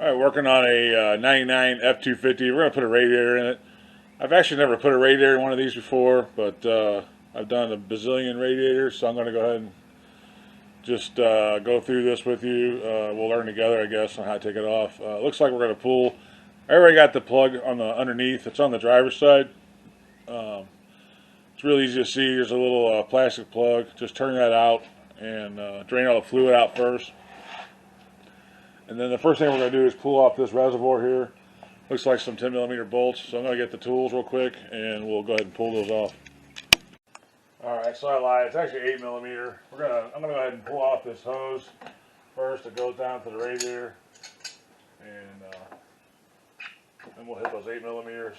All right, working on a 99 F-250. We're going to put a radiator in it. I've actually never put a radiator in one of these before, but I've done a bazillion radiators, so I'm going to go ahead and just go through this with you. We'll learn together, I guess, on how to take it off. Looks like we're going to pull. I already got the plug on the underneath. It's on the driver's side. It's really easy to see. There's a little plastic plug. Just turn that out and drain all the fluid out first. And then the first thing we're going to do is pull off this reservoir here. Looks like some 10mm bolts. So I'm going to get the tools real quick and we'll go ahead and pull those off. Alright, so I lied. It's actually 8mm. I'm going to go ahead and pull off this hose first. It goes down to the radiator. And then we'll hit those 8mm.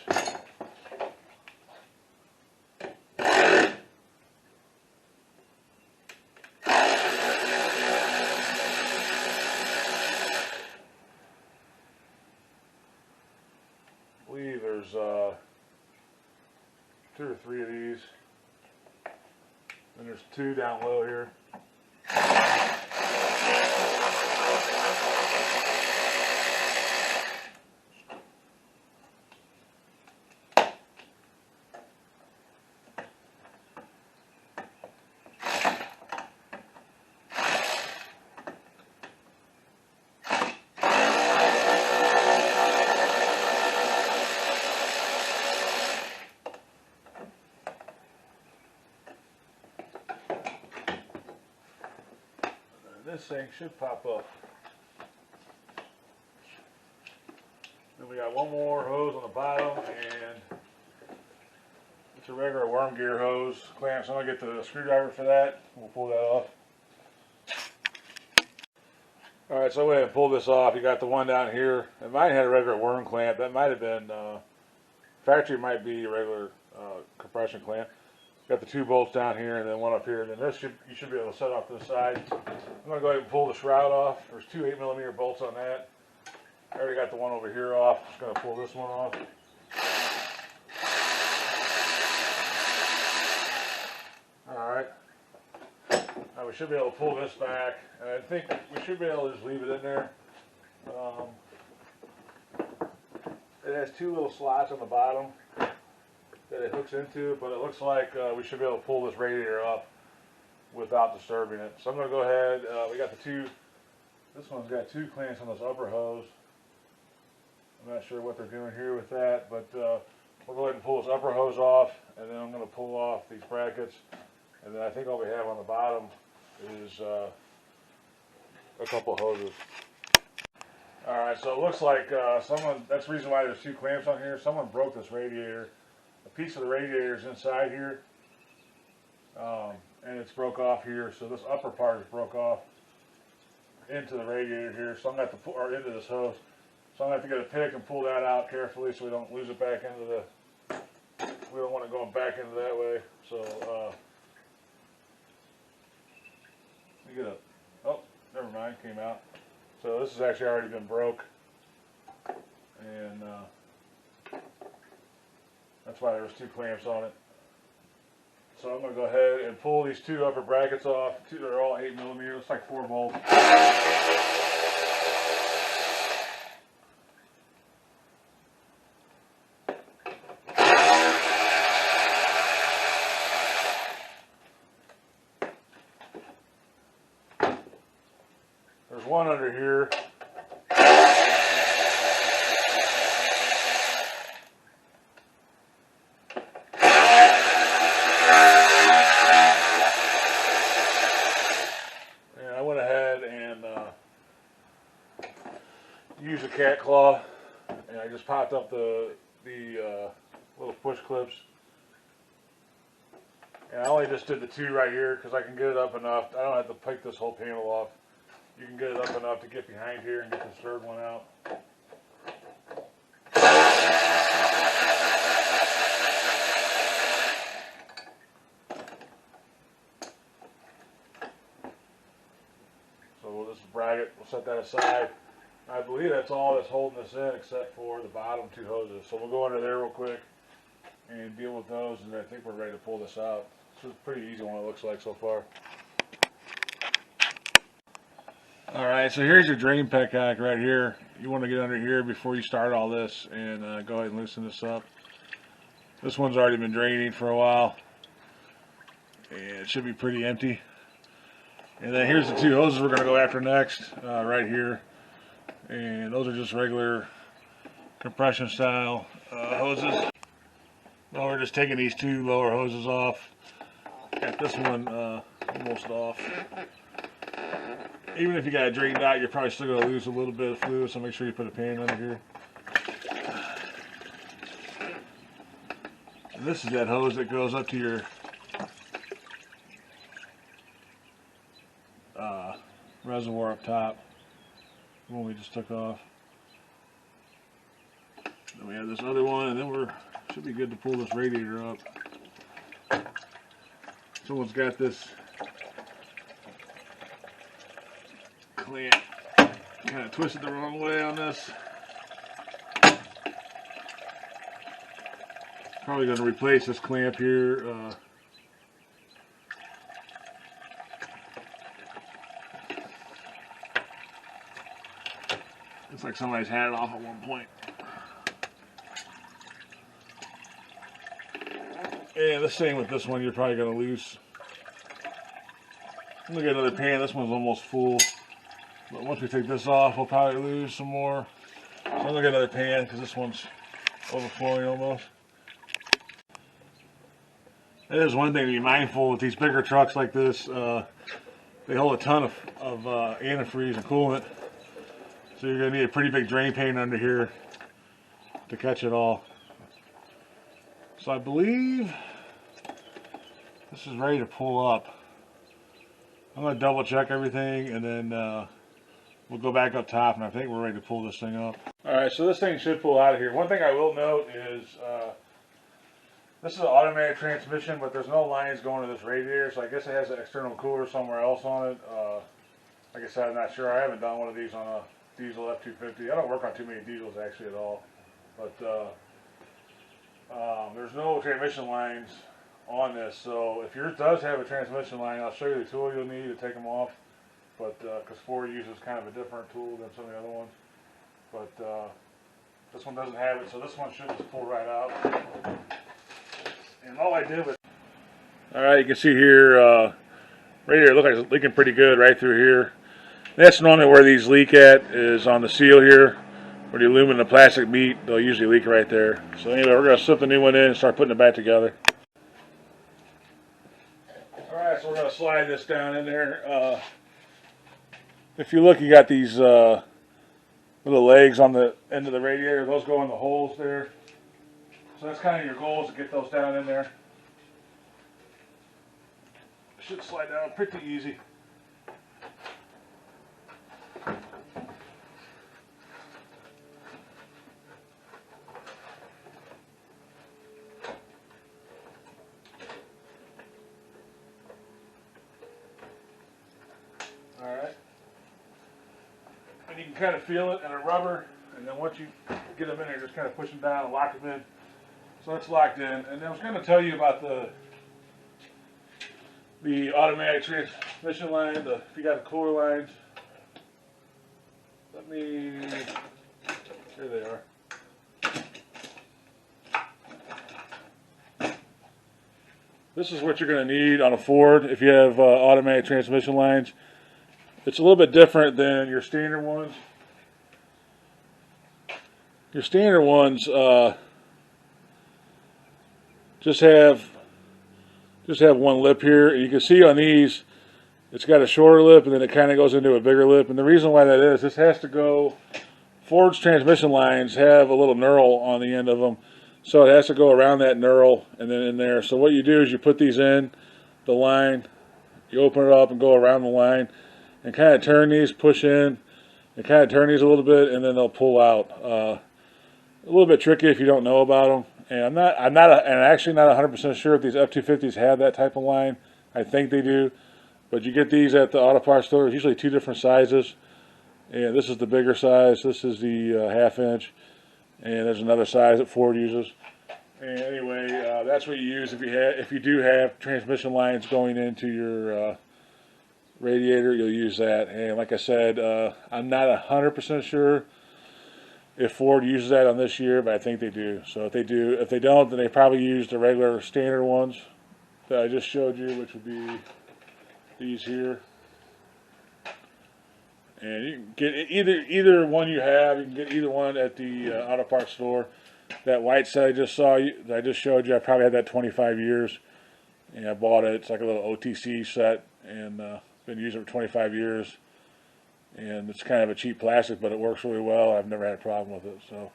I believe there's 2 or 3 of these. And there's 2 down low here. This thing should pop up. Then we got one more hose on the bottom, and it's a regular worm gear hose clamp. So I'm gonna get the screwdriver for that. We'll pull that off. All right, so I'll go ahead and pull this off. You got the one down here. It might have had a regular worm clamp. That might have been factory. Might be a regular compression clamp. Got the 2 bolts down here and then one up here, and then this you should be able to set off to the side. I'm going to go ahead and pull the shroud off. There's 2 8mm bolts on that. I already got the one over here off. Just going to pull this one off. Alright. Now we should be able to pull this back, and I think we should be able to just leave it in there. It has 2 little slots on the bottom that it hooks into, but it looks like we should be able to pull this radiator up without disturbing it. So I'm going to go ahead, we got the 2, this one's got 2 clamps on this upper hose. I'm not sure what they're doing here with that, but we'll go ahead and pull this upper hose off, and then I'm going to pull off these brackets, and then I think all we have on the bottom is a couple hoses. Alright, so it looks like that's the reason why there's 2 clamps on here. Someone broke this radiator. A piece of the radiator is inside here, and it's broke off here, so this upper part is broke off into the radiator here, so I'm going to have to or into this hose. So I'm going to have to get a pick and pull that out carefully so we don't lose it back into the, we don't want it going back into that way. So, let me get a, oh, never mind, came out. So this has actually already been broke, and that's why there was 2 clamps on it. So I'm going to go ahead and pull these 2 upper brackets off. They're all 8mm. It's like 4 bolts. There's one under here. Use a cat claw, and I just popped up the little push clips, and I only just did the 2 right here because I can get it up enough. I don't have to pick this whole panel off. You can get it up enough to get behind here and get this 3rd one out. So this is bracket. We'll set that aside. I believe that's all that's holding this in except for the bottom 2 hoses. So we'll go under there real quick and deal with those, and I think we're ready to pull this out. This is a pretty easy one, it looks like so far. Alright, so here's your drain petcock right here. you want to get under here before you start all this and go ahead and loosen this up. This one's already been draining for a while, and it should be pretty empty. And then here's the two hoses we're going to go after next, right here. And those are just regular compression style hoses. Well, we're just taking these two lower hoses off. Got this one almost off. Even if you got it drained out, you're probably still going to lose a little bit of fluid, so make sure you put a pan under here. And this is that hose that goes up to your reservoir up top, the one we just took off. Then we have this other one, and then we should be good to pull this radiator up. Someone's got this clamp kind of twisted the wrong way on this. Probably going to replace this clamp here. Looks like somebody's had it off at one point. And the same with this one, you're probably going to lose. I'm going to get another pan. This one's almost full. But once we take this off, we'll probably lose some more. So I'm going to get another pan because this one's overflowing almost. That is one thing to be mindful with these bigger trucks like this. They hold a ton of antifreeze and coolant. So you're going to need a pretty big drain pan under here to catch it all. So I believe this is ready to pull up. I'm going to double check everything, and then we'll go back up top, and I think we're ready to pull this thing up. Alright, so this thing should pull out of here. One thing I will note is this is an automatic transmission, but there's no lines going to this radiator, so I guess it has an external cooler somewhere else on it. Like I said, I'm not sure. I haven't done one of these on a diesel F-250. I don't work on too many diesels actually at all. But there's no transmission lines on this, so if yours does have a transmission line, I'll show you the tool you'll need to take them off. But because Ford uses kind of a different tool than some of the other ones. But this one doesn't have it, so this one should just pull right out. And all I did was... Alright, you can see here, radiator looks like it's leaking pretty good right through here. That's normally where these leak at, is on the seal here. Where the aluminum and the plastic meet, they'll usually leak right there. So anyway, we're going to slip the new one in and start putting it back together. Alright, so we're going to slide this down in there. If you look, you got these little legs on the end of the radiator. Those go in the holes there. So that's kind of your goal, is to get those down in there. It should slide down pretty easy. Alright. And you can kind of feel it in a rubber, and then once you get them in there, just kind of push them down and lock them in. So it's locked in. And I was going to tell you about the automatic transmission line, if you got the cooler lines. Here they are. This is what you're going to need on a Ford if you have automatic transmission lines. It's a little bit different than your standard ones. Your standard ones just have one lip here, and you can see on these it's got a shorter lip and then it kind of goes into a bigger lip. And the reason why that is, this has to go, Ford's transmission lines have a little knurl on the end of them, so it has to go around that knurl and then in there. So what you do is you put these in the line, you open it up and go around the line and kind of turn these, push in and kind of turn these a little bit, and then they'll pull out. A little bit tricky if you don't know about them. And I'm actually not 100% sure if these F-250s have that type of line. I think they do, but you get these at the auto parts store. It's usually two different sizes, and this is the bigger size. This is the 1/2 inch, and there's another size that Ford uses. And anyway, that's what you use if you do have transmission lines going into your radiator. You'll use that. And like I said, I'm not 100% sure if Ford uses that on this year, but I think they do. So if they do, if they don't, then they probably use the regular standard ones that I just showed you, which would be these here. And you can get either one you have. You can get either one at the auto parts store. That white set I just that I just showed you, I probably had that 25 years, and I bought it. It's like a little OTC set, and been using it for 25 years. And it's kind of a cheap plastic, but it works really well. I've never had a problem with it. So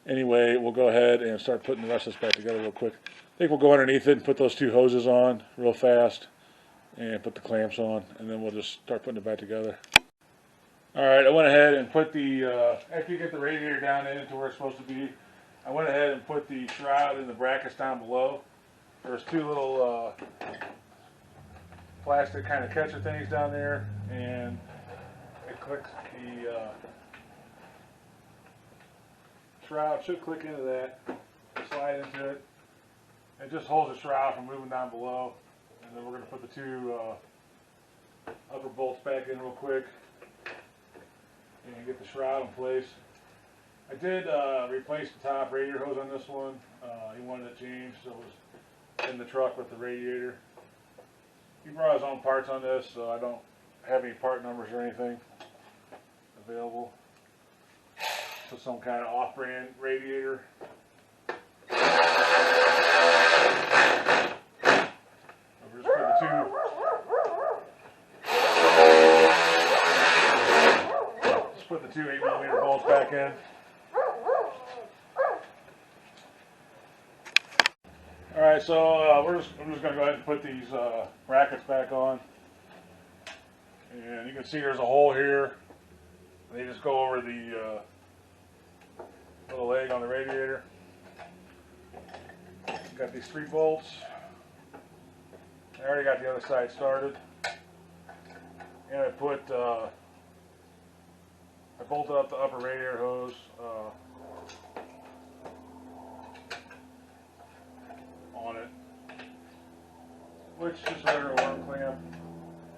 anyway, we'll go ahead and start putting the rest of this back together real quick. I think we'll go underneath it and put those two hoses on real fast and put the clamps on, and then we'll just start putting it back together. Alright, I went ahead and put the, after you get the radiator down into where it's supposed to be, I went ahead and put the shroud in the brackets down below. There's two little plastic kind of catcher things down there, and it clicks the shroud, should click into that, slide into it. It just holds the shroud from moving down below. And then we're going to put the two upper bolts back in real quick and get the shroud in place. I did replace the top radiator hose on this one. He wanted it changed, so it was in the truck with the radiator. He brought his own parts on this, so I don't have any part numbers or anything available. So some kind of off-brand radiator. We're just putting the two. Just put the two 8mm bolts back in. All right, so I'm just going to go ahead and put these brackets back on. And you can see there's a hole here. They just go over the little leg on the radiator. Got these 3 bolts. I already got the other side started. And I bolted up the upper radiator hose. On it, which is a regular worm clamp.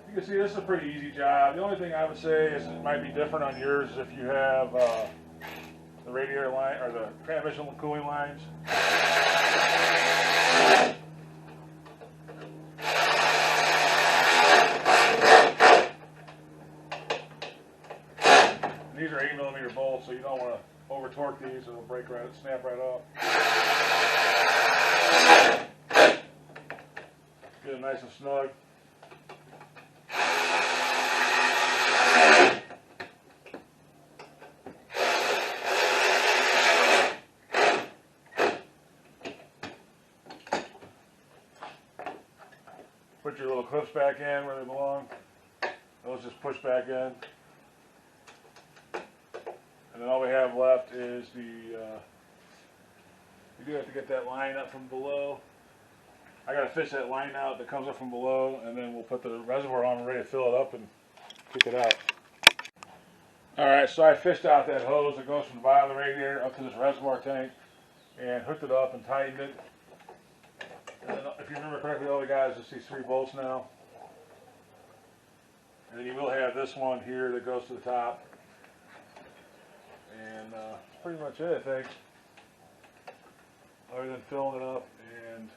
You can see this is a pretty easy job. The only thing I would say is it might be different on yours if you have the radiator line or the transmission cooling lines. And these are 8mm bolts, so you don't want to over torque these; it'll break right, snap right off. Get it nice and snug. Put your little clips back in where they belong. Those just push back in. And then all we have left is the, you do have to get that line up from below. I got to fish that line out that comes up from below, and then we'll put the reservoir on and ready to fill it up and kick it out. Alright, so I fished out that hose that goes from the bottom of the radiator up to this reservoir tank and hooked it up and tightened it. And then, if you remember correctly, all we got is just these 3 bolts now. And then you will have this one here that goes to the top. And that's pretty much it, I think. Other than filling it up and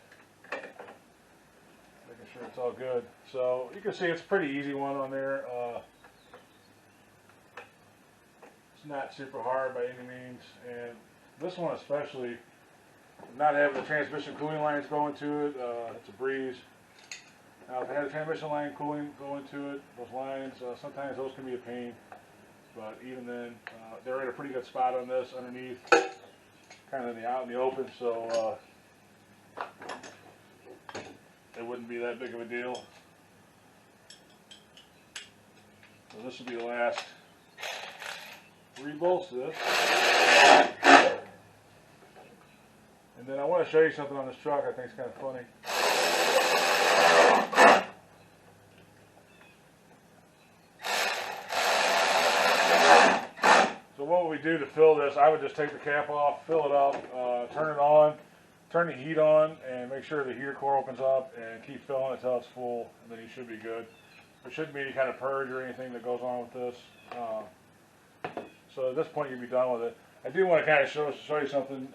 making sure it's all good. So you can see it's a pretty easy one on there. It's not super hard by any means. And this one especially, not having the transmission cooling lines going to it, it's a breeze. Now if I had a transmission line cooling going to it, those lines, sometimes those can be a pain. But even then, they're at a pretty good spot on this underneath, kind of out in the open, so it wouldn't be that big of a deal. So this will be the last 3 bolts to this. And then I want to show you something on this truck I think is kind of funny. So what we do to fill this, I would just take the cap off, fill it up, turn it on, turn the heat on, and make sure the heater core opens up, and keep filling it until it's full, and then you should be good. There shouldn't be any kind of purge or anything that goes on with this. So at this point you'll be done with it. I do want to kind of show you something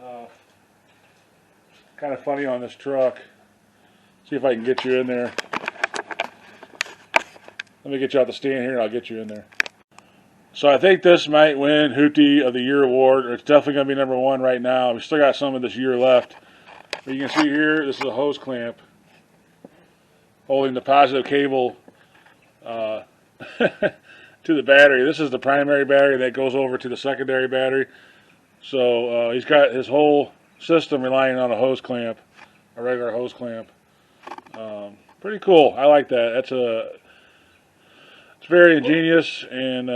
kind of funny on this truck. See if I can get you in there. Let me get you out the stand here and I'll get you in there. So I think this might win Hoopty of the Year award. Or it's definitely going to be number 1 right now. We still got some of this year left. But you can see here, this is a hose clamp holding the positive cable to the battery. This is the primary battery that goes over to the secondary battery. So he's got his whole system relying on a hose clamp, a regular hose clamp. Pretty cool. I like that. It's very ingenious and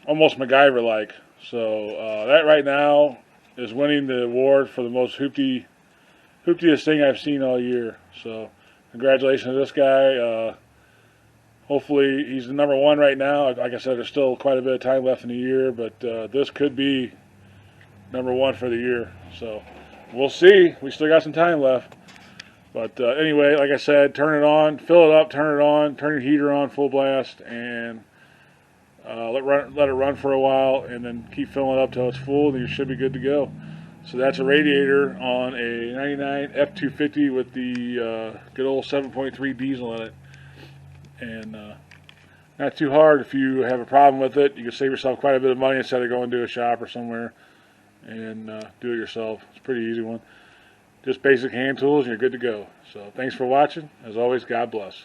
almost MacGyver-like. So that right now is winning the award for the most hooptiest thing I've seen all year. So congratulations to this guy. Hopefully he's the number 1 right now. Like I said, there's still quite a bit of time left in the year, but this could be number 1 for the year. So we'll see. We still got some time left. But anyway, like I said, turn it on, fill it up, turn it on, turn your heater on full blast, and let it run for a while, and then keep filling it up till it's full, and you should be good to go. So that's a Radiator on a 99 F-250 with the good old 7.3 diesel in it. And not too hard. If you have a problem with it, you can save yourself quite a bit of money instead of going to a shop or somewhere and do it yourself. It's a pretty easy one. Just basic hand tools and you're good to go. So thanks for watching. As always, God bless.